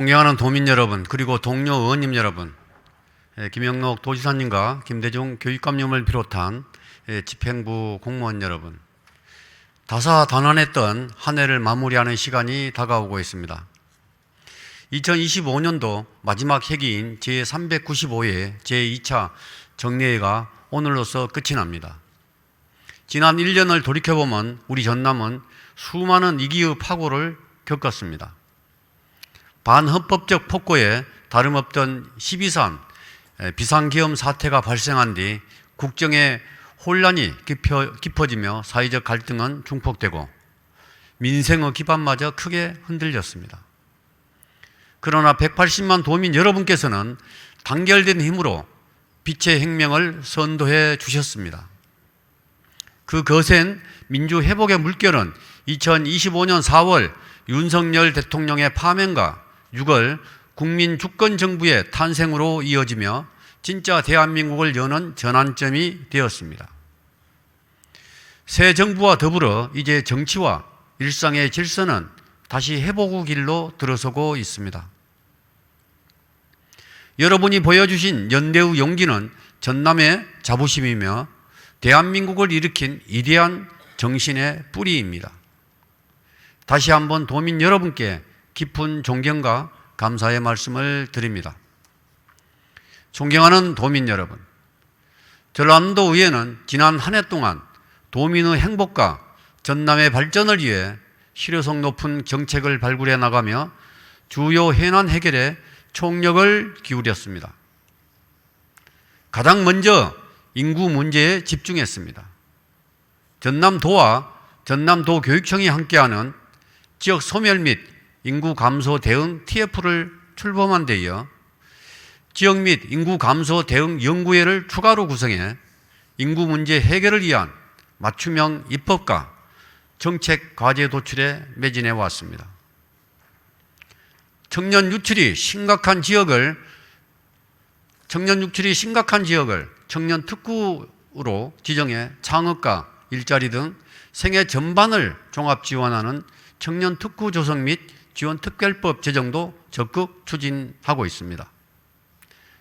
존경하는 도민 여러분, 그리고 동료 의원님 여러분, 김영록 도지사님과 김대중 교육감님을 비롯한 집행부 공무원 여러분, 다사다난했던 한 해를 마무리하는 시간이 다가오고 있습니다. 2025년도 마지막 회기인 제395회 제2차 정례회가 오늘로서 끝이 납니다. 지난 1년을 돌이켜보면 우리 전남은 수많은 이기의 파고를 겪었습니다. 반헌법적 폭거에 다름없던 12.3 비상계엄 사태가 발생한 뒤 국정의 혼란이 깊어지며 사회적 갈등은 중폭되고 민생의 기반마저 크게 흔들렸습니다. 그러나 180만 도민 여러분께서는 단결된 힘으로 빛의 혁명을 선도해 주셨습니다. 그 거센 민주회복의 물결은 2025년 4월 윤석열 대통령의 파면과 6월 국민주권정부의 탄생으로 이어지며 진짜 대한민국을 여는 전환점이 되었습니다. 새 정부와 더불어 이제 정치와 일상의 질서는 다시 회복의 길로 들어서고 있습니다. 여러분이 보여주신 연대의 용기는 전남의 자부심이며 대한민국을 일으킨 위대한 정신의 뿌리입니다. 다시 한번 도민 여러분께 깊은 존경과 감사의 말씀을 드립니다. 존경하는 도민 여러분, 전남도 의회는 지난 한 해 동안 도민의 행복과 전남의 발전을 위해 실효성 높은 정책을 발굴해 나가며 주요 현안 해결에 총력을 기울였습니다. 가장 먼저 인구 문제에 집중했습니다. 전남도와 전남도교육청이 함께하는 지역 소멸 및 인구 감소 대응 TF를 출범한 데 이어 지역 및 인구 감소 대응 연구회를 추가로 구성해 인구 문제 해결을 위한 맞춤형 입법과 정책 과제 도출에 매진해 왔습니다. 청년 유출이 심각한 지역을 청년 특구로 지정해 창업과 일자리 등 생애 전반을 종합 지원하는 청년 특구 조성 및 지원 특별법 제정도 적극 추진하고 있습니다.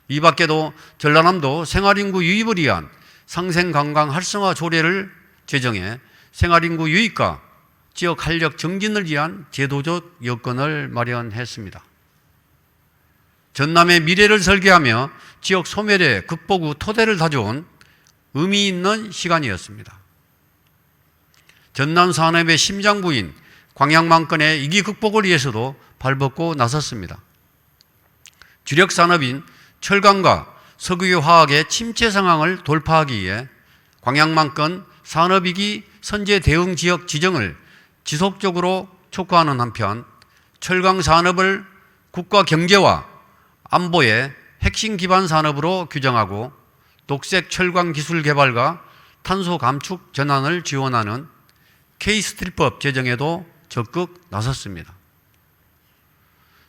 이 밖에도 전라남도 생활인구 유입을 위한 상생관광 활성화 조례를 제정해 생활인구 유입과 지역 활력 정진을 위한 제도적 여건을 마련했습니다. 전남의 미래를 설계하며 지역 소멸의 극복 후 토대를 다져온 의미 있는 시간이었습니다. 전남 산업의 심장부인 광양만권의 위기 극복을 위해서도 발벗고 나섰습니다. 주력 산업인 철강과 석유 화학의 침체 상황을 돌파하기 위해 광양만권 산업위기 선제 대응 지역 지정을 지속적으로 촉구하는 한편 철강 산업을 국가 경제와 안보의 핵심 기반 산업으로 규정하고 녹색 철강 기술 개발과 탄소 감축 전환을 지원하는 K스틸법 제정에도 적극 나섰습니다.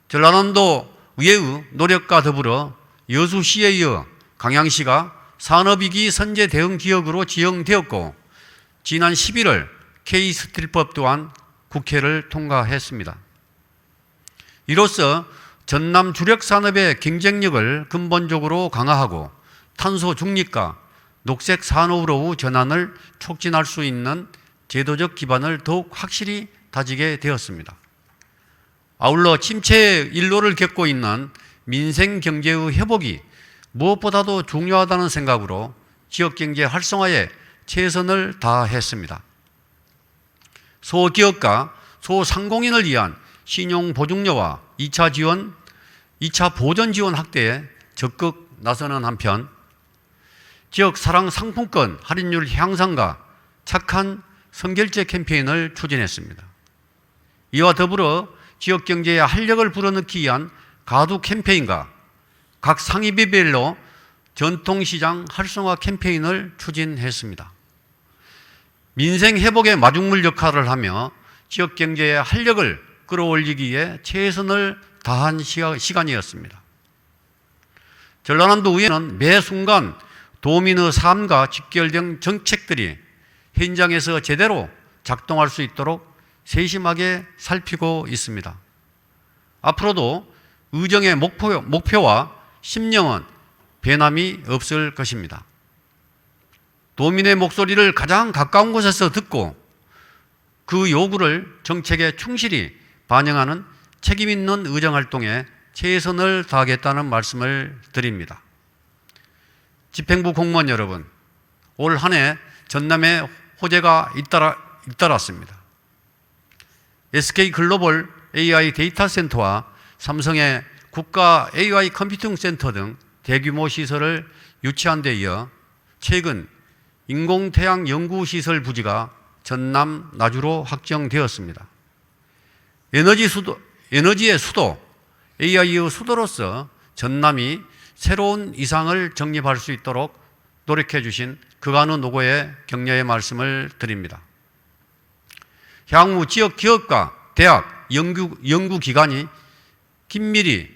전라남도 의회의 노력과 더불어 여수시에 이어 광양시가 산업위기 선제 대응 지역으로 지정되었고 지난 11월 K스틸법 또한 국회를 통과했습니다. 이로써 전남 주력 산업의 경쟁력을 근본적으로 강화하고 탄소 중립과 녹색 산업으로의 전환을 촉진할 수 있는 제도적 기반을 더욱 확실히 다지게 되었습니다. 아울러 침체의 일로를 겪고 있는 민생 경제의 회복이 무엇보다도 중요하다는 생각으로 지역경제 활성화에 최선을 다했습니다. 소기업과 소상공인을 위한 신용보증료와 2차 보전 지원 확대에 적극 나서는 한편 지역 사랑 상품권 할인율 향상과 착한 선결제 캠페인을 추진했습니다. 이와 더불어 지역 경제에 활력을 불어넣기 위한 가두 캠페인과 각 상위비별로 전통시장 활성화 캠페인을 추진했습니다. 민생 회복의 마중물 역할을 하며 지역 경제의 활력을 끌어올리기 위해 최선을 다한 시간이었습니다. 전라남도 의회는 매 순간 도민의 삶과 직결된 정책들이 현장에서 제대로 작동할 수 있도록 세심하게 살피고 있습니다. 앞으로도 의정의 목표와 심령은 변함이 없을 것입니다. 도민의 목소리를 가장 가까운 곳에서 듣고 그 요구를 정책에 충실히 반영하는 책임 있는 의정활동에 최선을 다하겠다는 말씀을 드립니다. 집행부 공무원 여러분, 올 한 해 전남에 호재가 잇따랐습니다. SK글로벌 AI 데이터 센터와 삼성의 국가 AI 컴퓨팅 센터 등 대규모 시설을 유치한 데 이어 최근 인공태양 연구시설 부지가 전남 나주로 확정되었습니다. 에너지의 수도, AI의 수도로서 전남이 새로운 이상을 정립할 수 있도록 노력해 주신 그간의 노고에 격려의 말씀을 드립니다. 향후 지역 기업과 대학, 연구기관이 긴밀히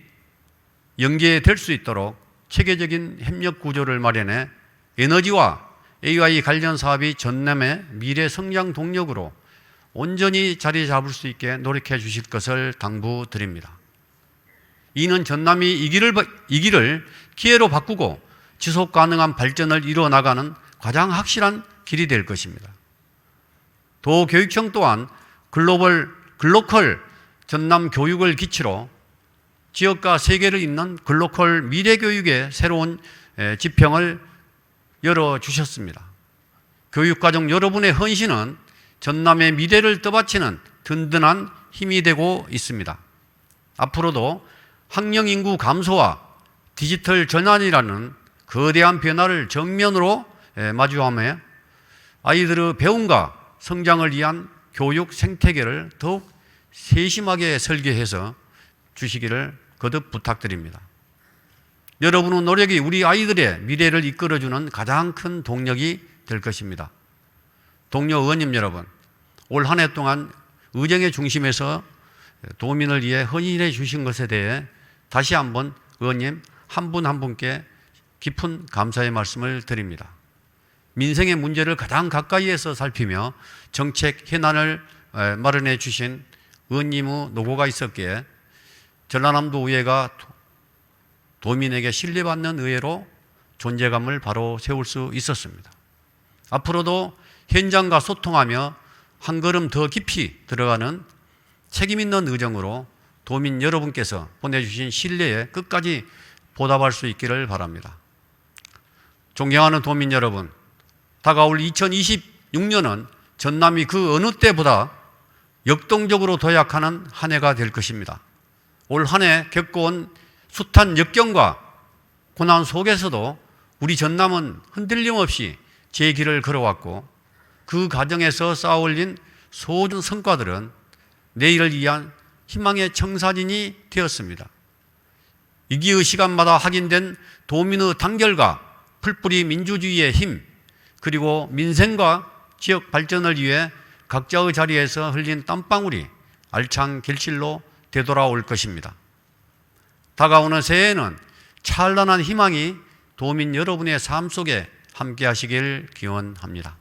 연계될 수 있도록 체계적인 협력 구조를 마련해 에너지와 AI 관련 사업이 전남의 미래 성장 동력으로 온전히 자리 잡을 수 있게 노력해 주실 것을 당부드립니다. 이는 전남이 이 길을 기회로 바꾸고 지속 가능한 발전을 이루어 나가는 가장 확실한 길이 될 것입니다. 도교육청 또한 글로컬 전남 교육을 기치로 지역과 세계를 잇는 글로컬 미래교육의 새로운 지평을 열어주셨습니다. 교육과정 여러분의 헌신은 전남의 미래를 떠받치는 든든한 힘이 되고 있습니다. 앞으로도 학령인구 감소와 디지털 전환이라는 거대한 변화를 정면으로 마주하며 아이들의 배움과 성장을 위한 교육 생태계를 더욱 세심하게 설계해서 주시기를 거듭 부탁드립니다. 여러분의 노력이 우리 아이들의 미래를 이끌어주는 가장 큰 동력이 될 것입니다. 동료 의원님 여러분, 올 한 해 동안 의정의 중심에서 도민을 위해 헌신해 주신 것에 대해 다시 한번 의원님 한 분 한 분께 깊은 감사의 말씀을 드립니다. 민생의 문제를 가장 가까이에서 살피며 정책 현안을 마련해 주신 의원님의 노고가 있었기에 전라남도 의회가 도민에게 신뢰받는 의회로 존재감을 바로 세울 수 있었습니다. 앞으로도 현장과 소통하며 한 걸음 더 깊이 들어가는 책임 있는 의정으로 도민 여러분께서 보내주신 신뢰에 끝까지 보답할 수 있기를 바랍니다. 존경하는 도민 여러분, 다가올 2026년은 전남이 그 어느 때보다 역동적으로 도약하는 한 해가 될 것입니다. 올 한 해 겪어온 숱한 역경과 고난 속에서도 우리 전남은 흔들림 없이 제 길을 걸어왔고 그 과정에서 쌓아올린 소중 성과들은 내일을 위한 희망의 청사진이 되었습니다. 위기의 시간마다 확인된 도민의 단결과 풀뿌리 민주주의의 힘, 그리고 민생과 지역 발전을 위해 각자의 자리에서 흘린 땀방울이 알찬 결실로 되돌아올 것입니다. 다가오는 새해에는 찬란한 희망이 도민 여러분의 삶 속에 함께 하시길 기원합니다.